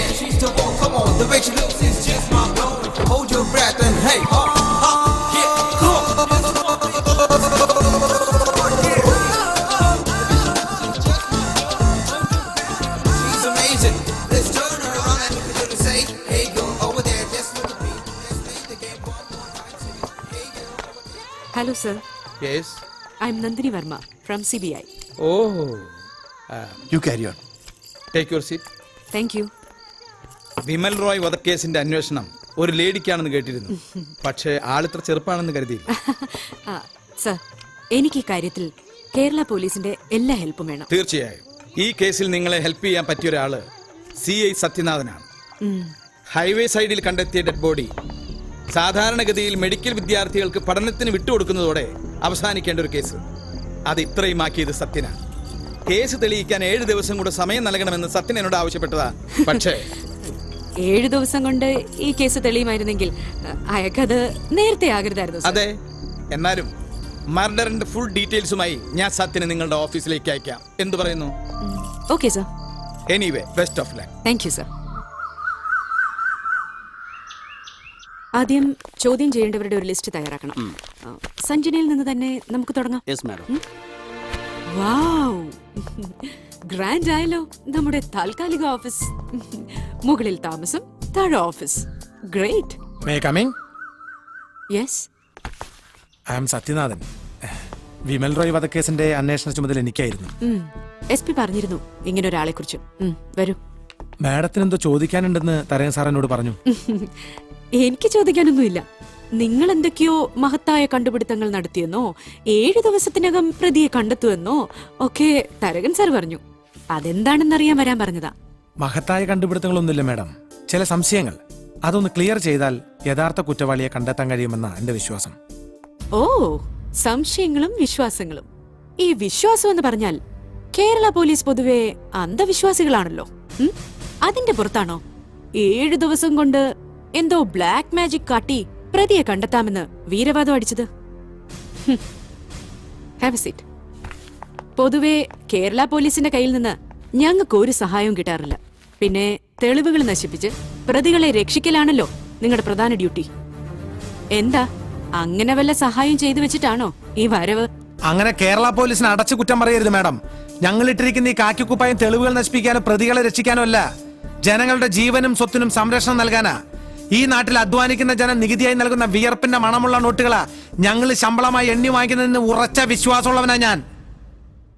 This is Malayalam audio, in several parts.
yeah, she's the one. Come on, the way she looks is just my blow. Hold your breath and hey, yeah, come on. She's amazing. Let's turn her around and look at her to say, hey, go over there, just look at me. Let's make the game one more time. Hey, girl. Hello, sir. Yes. I'm Nandini Verma from CBI. Oh. You carry on. Take your seat. Thank you. Vimal Roy വധക്കേസിന്റെ അന്വേഷണം ഒരു ലേഡിക്കാണെന്ന് കേട്ടിരുന്നു. പക്ഷേ ആളിത്ര ചെറുപ്പാണെന്ന് കരുതിയില്ല. സർ, എനിക്ക് ഈ കാര്യത്തിൽ കേരള പോലീസിന്റെ എല്ലാ ഹെൽപ്പും വേണം. തീർച്ചയായും ഈ കേസിൽ നിങ്ങളെ ഹെൽപ്പ് ചെയ്യാൻ പറ്റിയ ഒരാള് CI സത്യനാഥനാണ്. ഹൈവേ സൈഡിൽ കണ്ടെത്തിയ ഡെഡ് ബോഡി സാധാരണഗതിയിൽ മെഡിക്കൽ വിദ്യാർത്ഥികൾക്ക് പഠനത്തിന് വിട്ടുകൊടുക്കുന്നതോടെ അവസാനിക്കേണ്ട ഒരു കേസ്. അത് ഇത്രയും ആക്കിയത് സത്യനാണ്. കേസ് തെളിയിക്കാൻ 7 ദിവസം കൂടെ സമയം നൽകണമെന്ന് സത്യൻ എന്നോട് ആവശ്യപ്പെട്ടതാ. പക്ഷേ 7 ദിവസം കൊണ്ട് ഈ കേസ് തെളിയുമായിരുന്നെങ്കിൽ അയാൾക്കത് നേരത്തെ ആകരുതായിരുന്നു. അതെ, എന്നാലും മർഡറിന്റെ ഫുൾ ഡീറ്റെയിൽസുമായി ഞാൻ സത്യനെ നിങ്ങളുടെ ഓഫീസിലേക്ക് അയക്കാം. എന്തു പറയുന്നു? Okay sir. Anyway, best of luck. Thank you sir. ആദ്യം ചോദ്യം ചെയ്യേണ്ടവരുടെ ഒരു ലിസ്റ്റ് തയ്യാറാക്കണം. സഞ്ജനയിൽ നിന്ന് തന്നെ നമുക്ക് തുടങ്ങാം. വൗ, ഗ്രാൻഡ് ആയല്ലോ നമ്മുടെ താൽക്കാലിക ഓഫീസ്. മുകളിൽ താമസം, താഴെ office. Great. May I come in? Yes. I am Sathyanathan. Vimal Roy വധക്കേസിന്റെ അന്വേഷണ ചുമതല എനിക്കായിരുന്നു. SP പറഞ്ഞിരുന്നു ഇങ്ങനെ ഒരാളെ കുറിച്ച്. വരൂ. മാഡത്തിന് എന്തോ ചോദിക്കാനുണ്ടെന്ന് തരയൻ സാർ എന്നോട് പറഞ്ഞു. എനിക്ക് ചോദിക്കാനൊന്നുമില്ല. നിങ്ങൾ എന്തൊക്കെയോ മഹത്തായ കണ്ടുപിടുത്തങ്ങൾ നടത്തിയെന്നോ 7 ദിവസത്തിനകം പ്രതിയെ കണ്ടെത്തുമെന്നോ ഒക്കെ തരകൻ സാർ പറഞ്ഞു. അതെന്താണെന്നറിയാൻ വരാൻ പറഞ്ഞതാ. മഹത്തായ കണ്ടുപിടുത്തങ്ങളൊന്നുമില്ല മാഡം, ചില സംശയങ്ങൾ. അതൊന്ന് ക്ലിയർ ചെയ്താൽ യഥാർത്ഥ കുറ്റവാളിയെ കണ്ടെത്താൻ കഴിയുമെന്ന എന്റെ വിശ്വാസം. ഓ, സംശയങ്ങളും വിശ്വാസങ്ങളും. ഈ വിശ്വാസം എന്ന് പറഞ്ഞാൽ കേരള പോലീസ് പൊതുവെ അന്ധവിശ്വാസികളാണല്ലോ. അതിന്റെ പുറത്താണോ 7 ദിവസം കൊണ്ട് എന്തോ ബ്ലാക്ക് മാജിക് കാട്ടി പ്രതിയെ കണ്ടെത്താമെന്ന് വീരവാദം അടിച്ചത്? Have A seat. പൊതുവെ കേരള പോലീസിന്റെ കയ്യിൽ നിന്ന് ഞങ്ങൾക്ക് ഒരു സഹായവും കിട്ടാറില്ല. പിന്നെ തെളിവുകൾ നശിപ്പിച്ച് പ്രതികളെ രക്ഷിക്കലാണല്ലോ നിങ്ങളുടെ പ്രധാന ഡ്യൂട്ടി. എന്താ അങ്ങനെ വല്ല സഹായം ചെയ്തു വെച്ചിട്ടാണോ ഈ വരവ്? അങ്ങനെ കേരള പോലീസിനെ അടച്ചു കുറ്റം പറയരുത് മാഡം. ഞങ്ങൾ ഇട്ടിരിക്കുന്ന ഈ കാക്കിക്കുപ്പായം തെളിവുകൾ നശിപ്പിക്കാനോ പ്രതികളെ രക്ഷിക്കാനോ അല്ല, ജനങ്ങളുടെ ജീവനും സ്വത്തിനും സംരക്ഷണം നൽകാനാ. ഈ നാട്ടിൽ അധ്വാനിക്കുന്ന ജനം നികുതിയായി നൽകുന്ന വിയർപ്പിന്റെ മണമുള്ള നോട്ടുകളാ ഞങ്ങൾ ശമ്പളമായി എണ്ണി വാങ്ങിക്കുന്നതിന് ഉറച്ച വിശ്വാസമുള്ളവനാ ഞാൻ.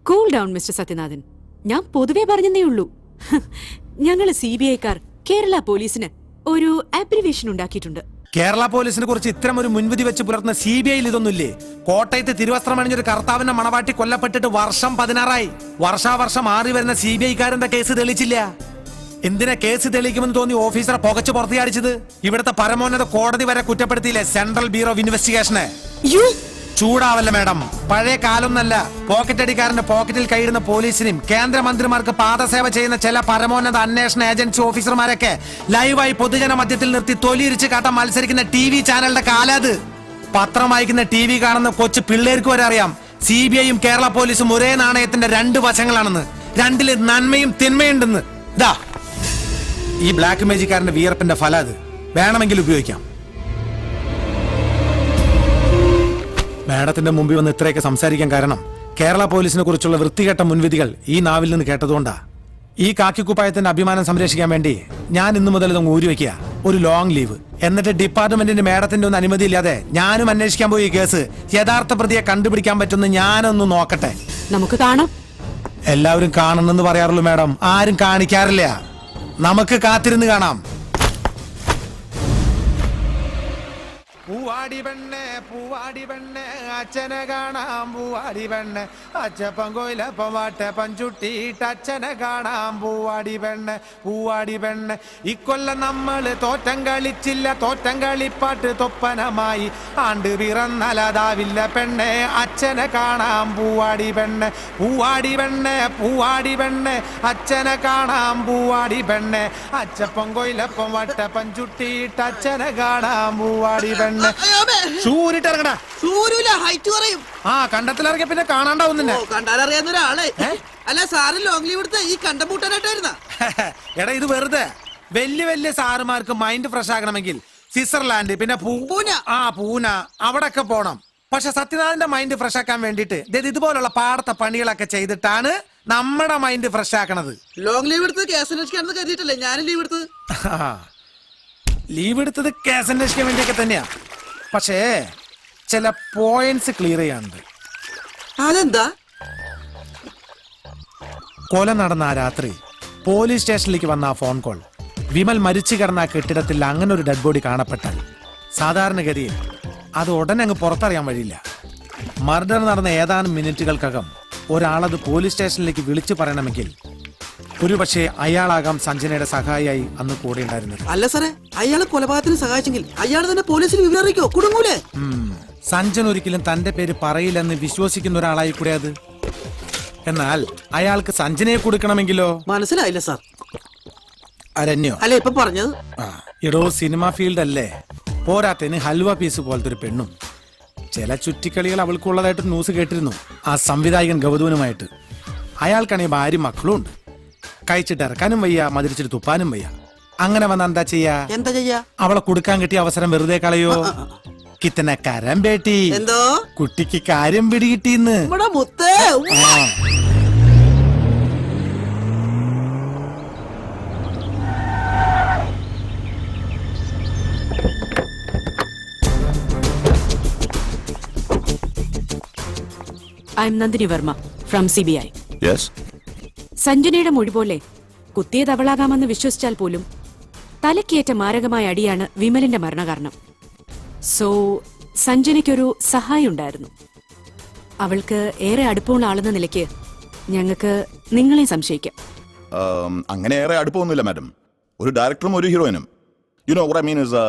Cool down mister Sathyanathan. ഞാൻ പൊതുവെ പറഞ്ഞതേ ഉള്ളൂ. ഞങ്ങൾ CBI-ക്കാർ കേരള പോലീസിന് ഒരു അബ്രിവേഷൻ ഉണ്ടാക്കിയിട്ടുണ്ട്. കേരള പോലീസിനെ കുറിച്ച് ഇത്തരം ഒരു മുൻവിധി വെച്ച് പുലർത്തുന്ന CBI-യിൽ ഇതൊന്നുമില്ലേ? കോട്ടയത്ത് തിരുവസ്ത്രം അണിഞ്ഞൊരു കർത്താവിന്റെ മണവാട്ടി കൊല്ലപ്പെട്ടിട്ട് വർഷം 16ആയി. വർഷാവർഷം മാറി വരുന്ന CBI-ക്കാരന്റെ കേസ് തെളിച്ചില്ല. എന്തിനാ കേസ് തെളിയിക്കുമെന്ന് തോന്നി ഓഫീസറെ പുകച്ചു പുറത്തിയാടിച്ചത്? ഇവിടുത്തെ പരമോന്നത കോടതി വരെ കുറ്റപ്പെടുത്തിയില്ലേ സെൻട്രൽ ബ്യൂറോ ഓഫ് ഇൻവെസ്റ്റിഗേഷനെ? ചൂടാവല്ല മാഡം, പഴയ കാലൊന്നല്ല. പോക്കറ്റ് അടിക്കാരന്റെ പോക്കറ്റിൽ കൈയിടുന്ന പോലീസിനും കേന്ദ്രമന്ത്രിമാർക്ക് പാദസേവ ചെയ്യുന്ന ചില പരമോന്നത അന്വേഷണ ഏജൻസി ഓഫീസർമാരൊക്കെ ലൈവായി പൊതുജന മധ്യത്തിൽ നിർത്തി തൊലിയിരിച്ച് കാട്ടാൻ മത്സരിക്കുന്ന TV ചാനലിന്റെ കാലത്. പത്രം വായിക്കുന്ന TV കാണുന്ന കൊച്ചു പിള്ളേർക്ക് വരെ അറിയാം CBI-യും കേരള പോലീസും ഒരേ നാണയത്തിന്റെ 2 വശങ്ങളാണെന്ന്. രണ്ടില് നന്മയും തിന്മയുണ്ടെന്ന്. ഇതാ ഈ ബ്ലാക്ക് മാജിക്കാരന്റെ വിയർപ്പിന്റെ ഫലം. അത് വേണമെങ്കിൽ ഉപയോഗിക്കാം. മാഡത്തിന്റെ മുമ്പിൽ വന്ന് ഇത്രയൊക്കെ സംസാരിക്കാൻ കാരണം കേരള പോലീസിനെ കുറിച്ചുള്ള വൃത്തികെട്ട മുൻവിധികൾ ഈ നാവിൽ നിന്ന് കേട്ടതുകൊണ്ടാ. ഈ കാക്കിക്കുപ്പായത്തിന്റെ അഭിമാനം സംരക്ഷിക്കാൻ വേണ്ടി ഞാൻ ഇന്നു മുതൽ ഇതൊന്ന് ഊരിവെക്കുക. ഒരു ലോങ് ലീവ്. എന്നിട്ട് ഡിപ്പാർട്ട്മെന്റിന്റെ മാഡത്തിന്റെ ഒന്നും അനുമതി ഇല്ലാതെ ഞാനും അന്വേഷിക്കാൻ പോയി കേസ് യഥാർത്ഥ പ്രതിയെ കണ്ടുപിടിക്കാൻ പറ്റുമെന്ന് ഞാനൊന്ന് നോക്കട്ടെ. നമുക്ക് കാണാം. എല്ലാവരും കാണണമെന്ന് പറയാറുള്ളൂ മാഡം, ആരും കാണിക്കാറില്ല. നമുക്ക് കാത്തിരുന്ന് കാണാം. പൂവാടി പെണ്ണെ പൂവാടി പെണ്ണെ അച്ഛനെ കാണാം. പൂവാടി പെണ്ണെ അച്ചപ്പം കൊയിലപ്പം വാട്ടെ പഞ്ചുട്ടിയിട്ട് അച്ഛനെ കാണാം. പൂവാടി പെണ്ണെ പൂവാടി പെണ്ണെ ഇക്കൊല്ലം നമ്മൾ തോറ്റം കളിച്ചില്ല. തോറ്റം കളിപ്പാട്ട് തൊപ്പനമായി ആണ്ട് പിറന്നലതാവില്ല പെണ്ണെ അച്ഛനെ കാണാം. പൂവാടി പെണ്ണെ പൂവാടി പെണ്ണെ പൂവാടി പെണ്ണെ അച്ഛനെ കാണാം. പൂവാടി പെണ്ണെ അച്ചപ്പം കൊയിലപ്പം വാട്ടെ പഞ്ചുട്ടിയിട്ട് അച്ഛനെ കാണാം. പൂവാടി പെണ്ണെ കണ്ടത്തിലിറങ്ങിയ പിന്നെ കാണാണ്ടാവുന്നില്ല. കണ്ടാലറിയാവുന്ന ഒരാളെ അല്ല സാറ് ലോങ് ലീവ് എടുത്ത ഈ കണ്ടം പൂട്ടാനായിട്ടായിരുന്ന. എടാ ഇത് വെറുതെ വലിയ വലിയ സാറുമാർക്ക് മൈൻഡ് ഫ്രഷ് ആകണമെങ്കിൽ സ്വിറ്റ്സർലാൻഡ് പിന്നെ പൂന അവിടൊക്കെ പോണം. പക്ഷെ സത്യനാഥന്റെ മൈൻഡ് ഫ്രഷ് ആക്കാൻ വേണ്ടിട്ട് ഇതുപോലുള്ള പാടത്തെ പണികളൊക്കെ ചെയ്തിട്ടാണ് നമ്മുടെ മൈൻഡ് ഫ്രഷ് ആക്കണത്. ലോങ് ലീവ് എടുത്ത് കേസ് അന്വേഷിക്കാണെന്ന് കരുതിയിട്ടല്ലേ ഞാൻ ലീവ് എടുത്തത്. ലീവ് എടുത്തത് കേസ് അന്വേഷിക്കാൻ വേണ്ടിയൊക്കെ തന്നെയാ. പക്ഷേ ചില പോയിന്റ്സ് ക്ലിയർ ചെയ്യാനുണ്ട്. അതെന്താ? കൊല നടന്ന ആ രാത്രി പോലീസ് സ്റ്റേഷനിലേക്ക് വന്ന ആ ഫോൺ കോൾ, വിമൽ മരിച്ചു കിടന്ന ആ കെട്ടിടത്തിൽ അങ്ങനെ ഒരു ഡെഡ് ബോഡി കാണപ്പെട്ടാൽ സാധാരണഗതിയിൽ അത് ഉടനെ അങ്ങ് പുറത്തറിയാൻ വഴിയില്ല. മർഡർ നടന്ന ഏതാനും മിനിറ്റുകൾക്കകം ഒരാളത് പോലീസ് സ്റ്റേഷനിലേക്ക് വിളിച്ചു പറയണമെങ്കിൽ ഒരുപക്ഷെ അയാളാകാം സഞ്ജനയുടെ സഹായിയായി അന്ന് കൂടെ ഉണ്ടായിരുന്നത്. അല്ല സാറേ, അയാളെ കൊലപാതകത്തിന് സഹായിച്ചെങ്കിൽ അയാൾ തന്നെ പോലീസിന് വിവരം അറിയിക്കോ? കുടുങ്ങൂലേ? സഞ്ജൻ ഒരിക്കലും തന്റെ പേര് പറയില്ലെന്ന് വിശ്വസിക്കുന്ന ഒരാളായി കൂടെ അത്. എന്നാൽ അയാൾക്ക് സഞ്ജനയെ കൊടുക്കണമെങ്കിലോ? മനസ്സിലായില്ല സാർ. അരണ്യോ അല്ല ഇപ്പൊ പറഞ്ഞത്? എടോ, സിനിമ ഫീൽഡ് അല്ലേ, പോരാത്തതിന് ഹൽവ പീസ് പോലത്തെ ഒരു പെണ്ണും. ചില ചുറ്റിക്കളികൾ അവൾക്കുള്ളതായിട്ട് ന്യൂസ് കേട്ടിരുന്നു, ആ സംവിധായകൻ ഗൗതമനുമായിട്ട്. അയാൾക്കാണെങ്കിൽ ഭാര്യ മക്കളും ഉണ്ട്. കഴിച്ചിട്ട് ഇറക്കാനും വയ്യ, മതിരിച്ചിട്ട് തുപ്പാനും വയ്യ. അങ്ങനെ വന്ന എന്താ ചെയ്യാ? അവളെ കൊടുക്കാൻ കിട്ടിയ അവസരം വെറുതെ കളയോ? കിത്തന കരം ബേട്ടി, എന്തോ കുട്ടിക്ക് കാര്യം പിടികിട്ടിന്ന്. മുത്തേ I M Nandini Varma from CBI. സഞ്ജനയുടെ മൊഴി പോലെ കുത്തിയത് അവളാകാമെന്ന് വിശ്വസിച്ചാൽ പോലും തലക്കേറ്റ മാരകമായ അടിയാണ് വിമലിന്റെ മരണകാരണം. സോ സഞ്ജനയ്ക്കൊരു സഹായം ഉണ്ടായിരുന്നു. അവൾക്ക് ഏറെ അടുപ്പമുള്ള ആളെന്ന നിലയ്ക്ക് ഞങ്ങൾക്ക് നിങ്ങളെ സംശയിക്കാം. അങ്ങനെ ഏറെ അടുപ്പമൊന്നുമില്ല മാഡം. ഒരു ഡയറക്ടറും ഒരു ഹീറോയിനും, you know what I mean is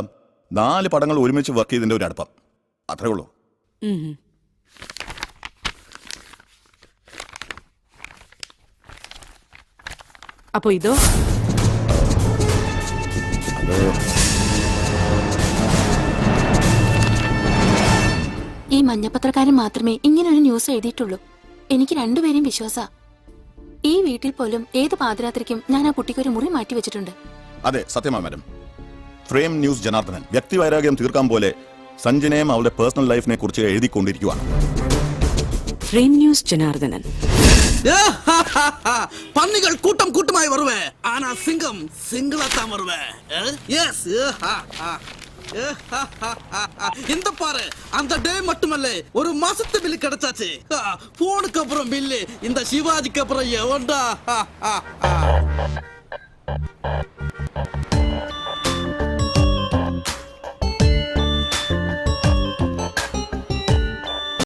4 പടങ്ങൾ ഒരുമിച്ച് വർക്ക് ചെയ്തതിന്റെ ഒരു അടുപ്പം, അത്രേ ഉള്ളൂ. അപ്പോ ഇതോ? ഈ മഞ്ഞപ്പത്രക്കാരൻ മാത്രമേ ഇങ്ങനെ ഒരു ന്യൂസ് എഴുതിയിട്ടുള്ളൂ. എനിക്ക് രണ്ടുപേരെയും വിശ്വാസ. ഈ വീട്ടിൽ പോലും ഏത് പാതിരാത്രിക്കും ഞാൻ ആ കുട്ടിക്ക് ഒരു മുറി മാറ്റി വെച്ചിട്ടുണ്ട്. അതെ, സത്യമാ മാഡം. ഫ്രെയിം ന്യൂസ് ജനാർദ്ദനൻ വ്യക്തിവൈരാഗ്യം തീർക്കാൻ പോലെ സഞ്ജനയും അവളുടെ പേഴ്സണൽ ലൈഫിനെ കുറിച്ച് എഴുതിക്കൊണ്ടിരിക്കുവാണ്. Frame news Janardhanan. പന്നികൾ കൂട്ടം കൂട്ടമായി വരുവേ, ആന സിംഗം സിംഗിളത്താൻ വരുവേ. இந்த பாரு, அந்த டே மட்டுமல்ல, ஒரு மாசத்து பில்லு கிடைச்சாச்சு. போனுக்கு அப்புறம் பில்லு இந்த சிவாஜிக்கு அப்புறம் எவன்டா?